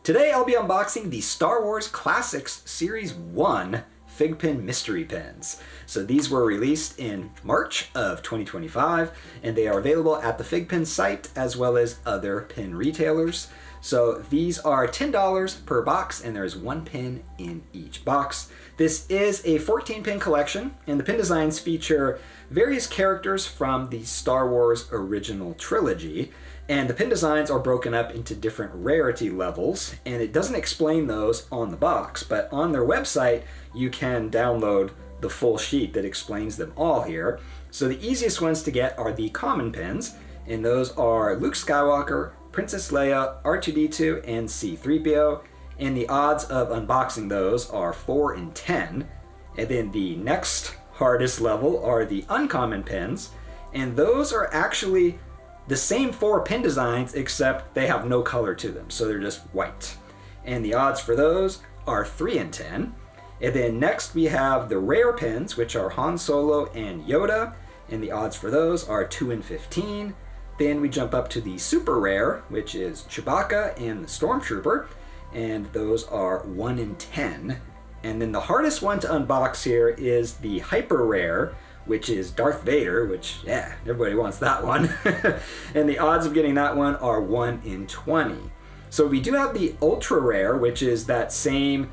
Today I'll be unboxing the Star Wars Classics Series 1 FiGPiN mystery pins. So these were released in March of 2025 and they are available at the FiGPiN site as well as other pin retailers. So these are $10 per box and there's one pin in each box. This is a 14 pin collection and the pin designs feature various characters from the Star Wars original trilogy. And the pin designs are broken up into different rarity levels, and it doesn't explain those on the box, but on their website you can download the full sheet that explains them all here. So the easiest ones to get are the common pins, and those are Luke Skywalker, Princess Leia, R2-D2, and C-3PO, and the odds of unboxing those are 4 in 10. And then the next hardest level are the uncommon pins, and those are actually the same 4 pin designs except they have no color to them, so they're just white. And the odds for those are 3 in 10. And then next we have the rare pins, which are Han Solo and Yoda, and the odds for those are 2 in 15. Then we jump up to the super rare, which is Chewbacca and the Stormtrooper, and those are 1 in 10. And then the hardest one to unbox here is the hyper rare, which is Darth Vader, which, yeah, everybody wants that one. And the odds of getting that one are 1 in 20. So we do have the ultra rare, which is that same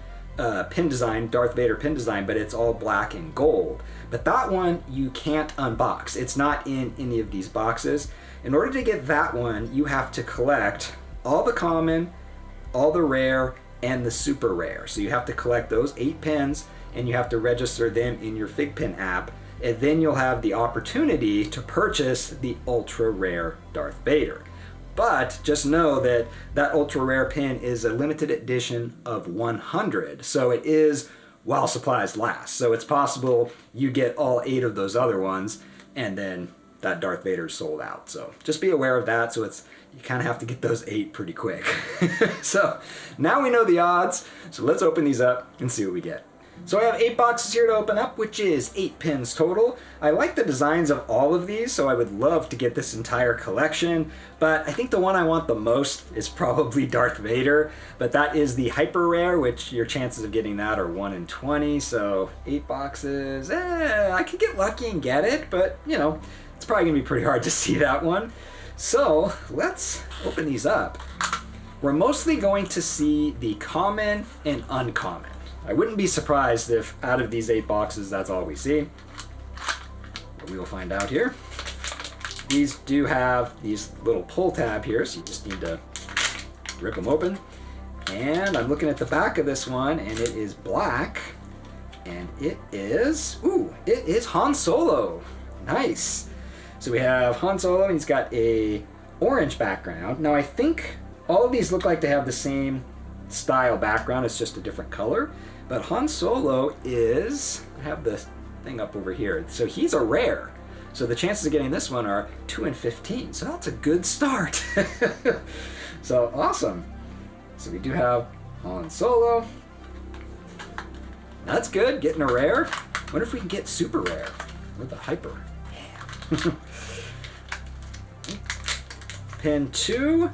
pin design, Darth Vader pin design, but it's all black and gold. But that one you can't unbox. It's not in any of these boxes. In order to get that one, you have to collect all the common, all the rare, and the super rare. So you have to collect those 8 pins, and you have to register them in your FiGPiN app, and then you'll have the opportunity to purchase the ultra rare Darth Vader. But just know that that ultra rare pin is a limited edition of 100, so it is while supplies last. So it's possible you get all 8 of those other ones and then that Darth Vader's sold out. So just be aware of that. So you kind of have to get those 8 pretty quick. So now we know the odds, so let's open these up and see what we get. So I have 8 boxes here to open up, which is 8 pins total. I like the designs of all of these, so I would love to get this entire collection, but I think the one I want the most is probably Darth Vader, but that is the hyper rare, which your chances of getting that are 1 in 20, so 8 boxes, I could get lucky and get it, but you know, it's probably gonna be pretty hard to see that one. So let's open these up. We're mostly going to see the common and uncommon. I wouldn't be surprised if out of these 8 boxes, that's all we see. But we will find out here. These do have these little pull tab here, so you just need to rip them open. And I'm looking at the back of this one, and it is black. And it is Han Solo. Nice. So we have Han Solo, and he's got a orange background. Now I think all of these look like they have the same style background, it's just a different color. But Han Solo is, I have the thing up over here, so he's a rare. So the chances of getting this one are 2 in 15, so that's a good start. So awesome. So we do have Han Solo. That's good, getting a rare. Wonder if we can get super rare with a hyper. Yeah. Pin 2.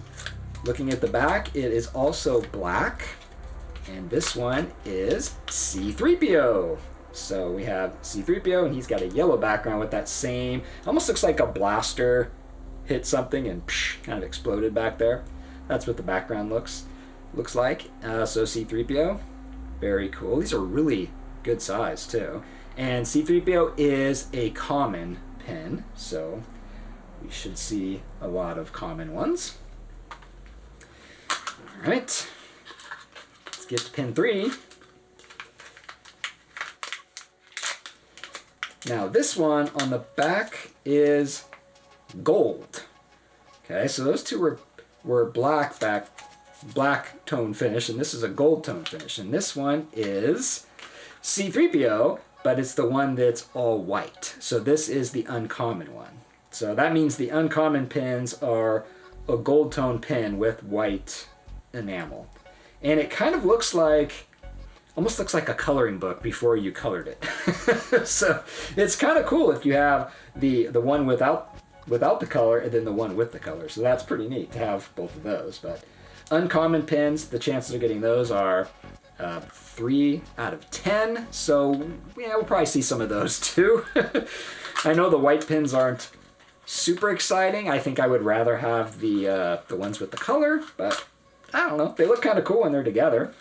Looking at the back, it is also black, and this one is C-3PO. So we have C-3PO, and he's got a yellow background with that same, almost looks like a blaster hit something and kind of exploded back there. That's what the background looks like. So C-3PO, very cool. These are really good size too. And C-3PO is a common pin, so we should see a lot of common ones. All right, let's get to pin 3. Now this one on the back is gold. Okay, so those two were black tone finish, and this is a gold tone finish. And this one is C-3PO, but it's the one that's all white. So this is the uncommon one. So that means the uncommon pins are a gold tone pin with white enamel, and it kind of looks like, almost looks like a coloring book before you colored it. So it's kind of cool if you have the one without the color and then the one with the color. So that's pretty neat to have both of those. But uncommon pins, the chances of getting those are 3 out of 10. So yeah, we'll probably see some of those too. I know the white pins aren't super exciting. I think I would rather have the ones with the color, but I don't know. They look kind of cool when they're together.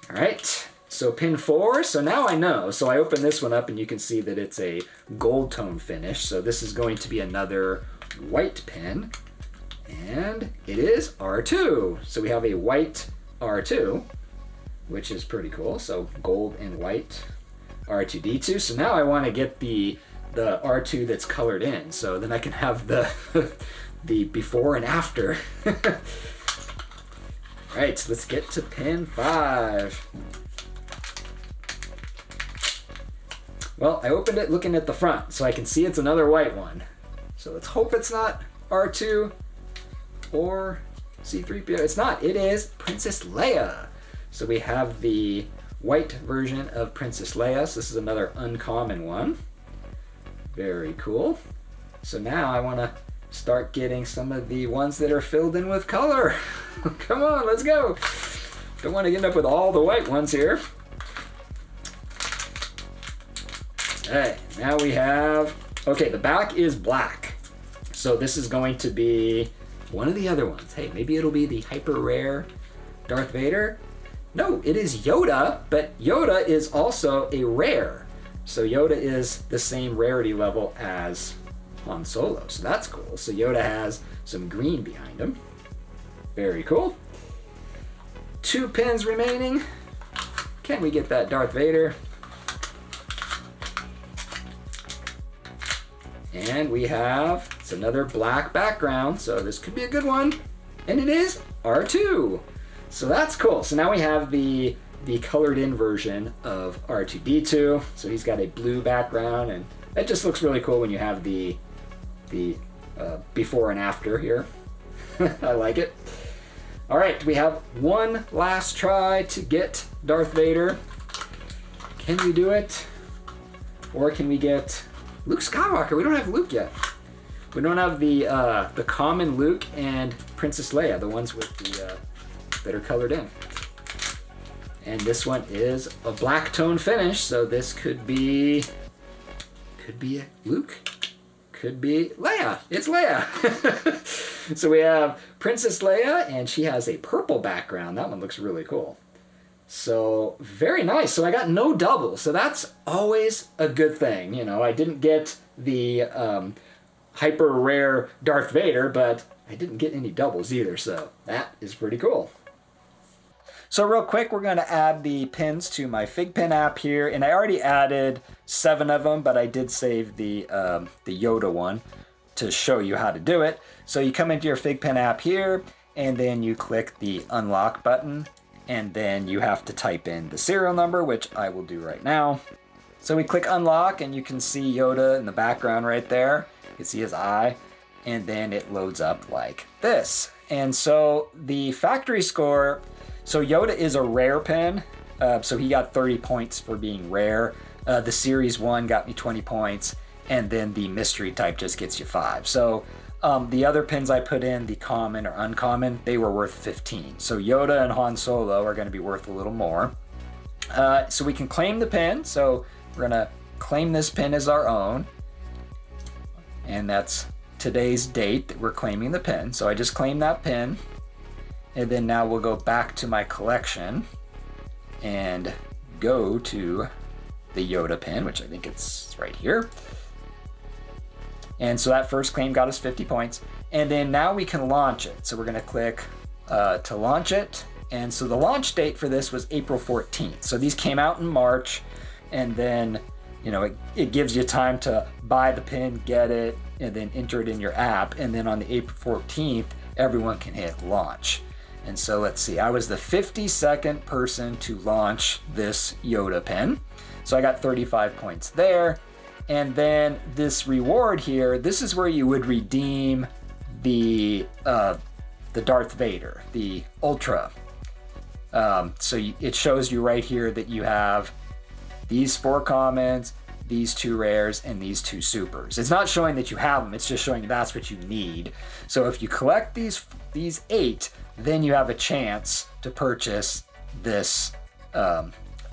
All right, so pin 4. So now I know. So I open this one up and you can see that it's a gold tone finish. So this is going to be another white pin. And it is R2. So we have a white R2, which is pretty cool. So gold and white R2-D2. So now I want to get the R2 that's colored in. So then I can have the the before and after. Right, so let's get to pin 5. Well, I opened it looking at the front, so I can see it's another white one. So let's hope it's not R2 or C-3PO. It's not. It is Princess Leia. So we have the white version of Princess Leia. So this is another uncommon one. Very cool. So now I want to start getting some of the ones that are filled in with color. Come on, let's go. Don't want to end up with all the white ones here. Okay, now we have, okay, the back is black. So this is going to be one of the other ones. Hey, maybe it'll be the hyper rare Darth Vader. No, it is Yoda, but Yoda is also a rare. So Yoda is the same rarity level as Han Solo, so that's cool. So Yoda has some green behind him. Very cool. 2 pins remaining. Can we get that Darth Vader? And we have, it's another black background, so this could be a good one. And it is R2. So that's cool. So now we have the colored in version of R2-D2. So he's got a blue background, and that just looks really cool when you have the before and after here. I like it. All right, we have one last try to get Darth Vader. Can we do it? Or can we get Luke Skywalker? We don't have Luke yet. We don't have the common Luke and Princess Leia, the ones with the that are colored in. And this one is a black tone finish, so this could be Luke. Could be Leia. It's Leia. So we have Princess Leia, and she has a purple background. That one looks really cool. So very nice. So I got no double. So that's always a good thing. You know, I didn't get the hyper rare Darth Vader, but I didn't get any doubles either. So that is pretty cool. So real quick, we're going to add the pins to my FiGPiN app here, and I already added 7 of them, but I did save the Yoda one to show you how to do it. So you come into your FiGPiN app here, and then you click the unlock button, and then you have to type in the serial number, which I will do right now. So we click unlock, and you can see Yoda in the background right there. You can see his eye, and then it loads up like this. And so the factory score, so Yoda is a rare pin, so he got 30 points for being rare. The Series 1 got me 20 points, and then the mystery type just gets you 5. So the other pins I put in, the common or uncommon, they were worth 15. So Yoda and Han Solo are going to be worth a little more. So we can claim the pin. So we're going to claim this pin as our own. And that's today's date that we're claiming the pin. So I just claim that pin. And then now we'll go back to my collection and go to the Yoda pin, which I think it's right here. And so that first claim got us 50 points. And then now we can launch it. So we're going to click to launch it. And so the launch date for this was April 14th. So these came out in March, and then, you know, it gives you time to buy the pin, get it, and then enter it in your app. And then on the April 14th, everyone can hit launch. And so let's see, I was the 52nd person to launch this Yoda pin. So I got 35 points there. And then this reward here, this is where you would redeem the Darth Vader, the Ultra. So it shows you right here that you have these 4 commons, these 2 rares, and these 2 supers. It's not showing that you have them, it's just showing that's what you need. So if you collect these 8, then you have a chance to purchase this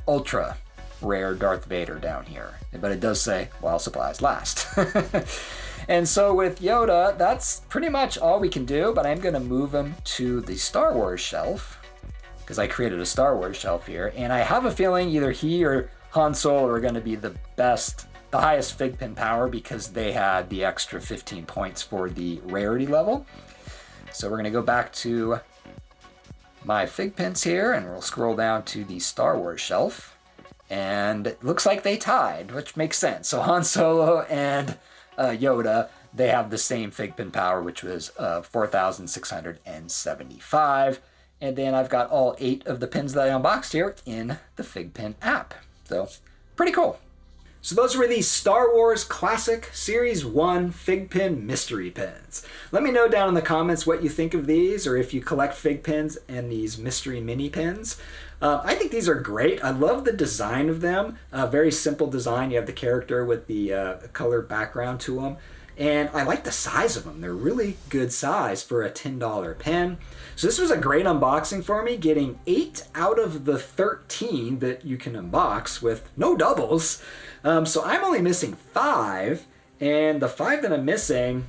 ultra rare Darth Vader down here. But it does say while supplies last. And so with Yoda, that's pretty much all we can do, but I'm gonna move him to the Star Wars shelf, because I created a Star Wars shelf here, and I have a feeling either he or Han Solo are gonna be the highest FiGPiN power, because they had the extra 15 points for the rarity level. So we're gonna go back to my FiGPiNs here, and we'll scroll down to the Star Wars shelf, and it looks like they tied, which makes sense. So Han Solo and Yoda, they have the same FiGPiN power, which was 4,675. And then I've got all 8 of the pins that I unboxed here in the FiGPiN app. So, pretty cool. So those were the Star Wars Classic Series 1 FiGPiN mystery pins. Let me know down in the comments what you think of these, or if you collect FiGPiNs and these mystery mini pins. I think these are great. I love the design of them. Very simple design. You have the character with the colored background to them. And I like the size of them. They're really good size for a $10 pin. So this was a great unboxing for me, getting 8 out of the 13 that you can unbox with no doubles. So I'm only missing 5, and the 5 that I'm missing,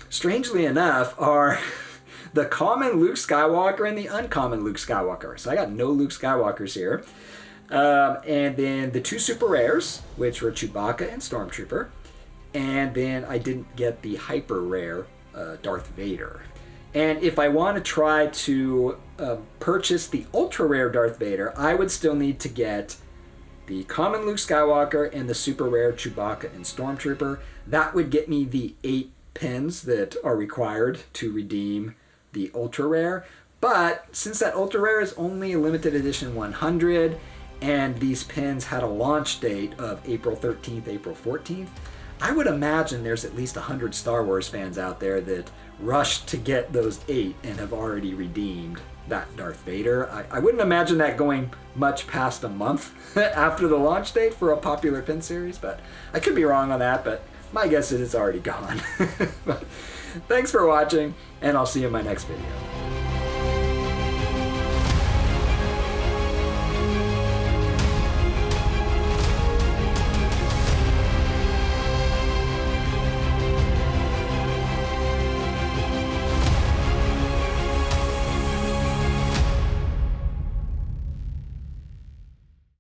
strangely enough, are the common Luke Skywalker and the uncommon Luke Skywalker. So I got no Luke Skywalkers here. And then the 2 super rares, which were Chewbacca and Stormtrooper. And then I didn't get the hyper rare Darth Vader. And if I want to try to purchase the ultra rare Darth Vader, I would still need to get the common Luke Skywalker and the super rare Chewbacca and Stormtrooper. That would get me the 8 pins that are required to redeem the ultra rare. But since that ultra rare is only a limited edition 100, and these pins had a launch date of April 13th, April 14th, I would imagine there's at least 100 Star Wars fans out there that rushed to get those 8 and have already redeemed that Darth Vader. I wouldn't imagine that going much past a month after the launch date for a popular pin series, but I could be wrong on that, but my guess is it's already gone. Thanks for watching, and I'll see you in my next video.